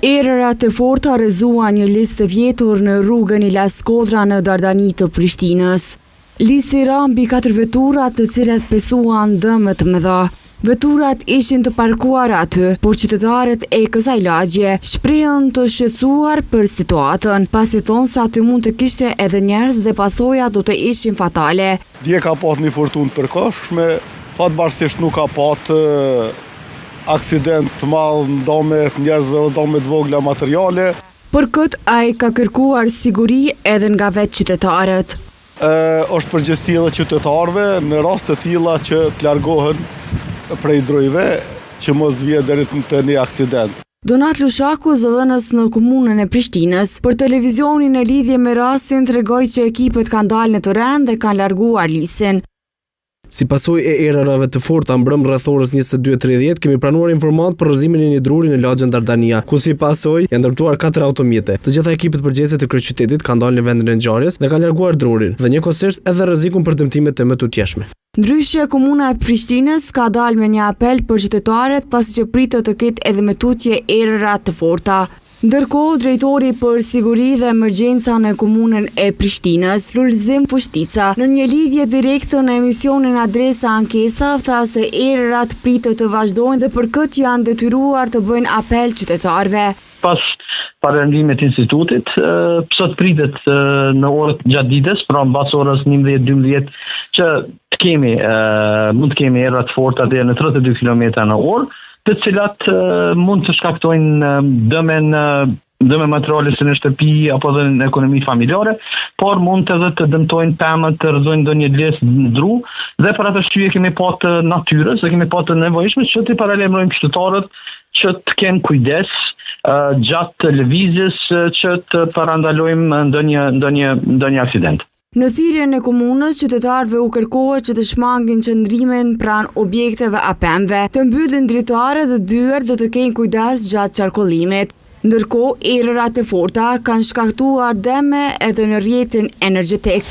Erërat e forta rrezuan një listë të vjetër në rrugën Ila Skodra në Dardani të Prishtinës. Listi ra mbi 4 vetura të cilat pesuan dëme të mëdha. Veturat ishin të parkuar aty, por qytetarët e kësaj lagje shprehen të shqetësuar për situatën, pasi thonë se aty mund të kishte edhe njerëz dhe pasojat do të ishin fatale. Dje ka pat një furtunë të përkohshme, fatbarësisht nuk ka pat aksident të madh ndomet njerëzve dhe ndomet vogla materiale. Për këtë ai ka kërkuar siguri edhe nga vetë qytetarët. Është përgjegjësi edhe qytetarëve në raste të tilla që të largohen prej drojve që mos të vijë deri te një aksident. Donat Lushaku, zëdhënës në komunën e Prishtinës, për televizionin në lidhje me rastin tregoi që ekipet kanë dalë në terren dhe kanë larguar listin. Si pasojë e erërave të forta mbrëm rreth orës 22:30 kemi pranuar informat për rrëzimin e një druri në lagjen Dardania, ku si pasojë janë ndërtuar 4 automjete. Të gjitha ekipet përgjegjëse të kryeqytetit kanë dalë në vendin e ngjarjes dhe kanë larguar drurin dhe njëkohësisht edhe rrezikun për dëmtimet e mëtutjeshme. Ndryshe, komuna e Prishtinës ka dalë me një apel për qytetarët pasi që pritet të ketë edhe mëtutje erëra të forta. Ndërkohë, drejtori për siguri dhe emergjenca në komunën e Prishtinës, Lulzim Fushtica, në një lidhje direkte në emisionin Adresa Ankesa, tha se erërat pritet të vazhdojnë dhe për këtë janë detyruar të bëjnë apel qytetarëve. Pas parendimit të institutit, sot pritet në orët gjatë ditës, pra mbas orës 11-12 që mund të kemi erëra të forta deri në 32 km/h, të cilat mund të shkaktojnë dëme materiale si në shtëpi apo dhe në ekonomi familjare, por mund edhe të dëmtojnë pemët, të rrëzojnë ndonjë lesë në dru, dhe për atë arsye kemi pa të natyrës, dhe kemi pa të nevojshme që të paralajmërojmë qytetarët që të kenë kujdes gjatë lëvizjes që të parandalojmë ndonjë aksident. Në thirrjen e komunës, qytetarëve u kërkohet që të shmangin qëndrimin pranë objekteve a pemëve, të mbyllin dritare dhe dyert dhe të kenë kujdes gjatë qarkullimit. Ndërkohë, erërat e forta kanë shkaktuar dëme edhe në rrjetin energjetik.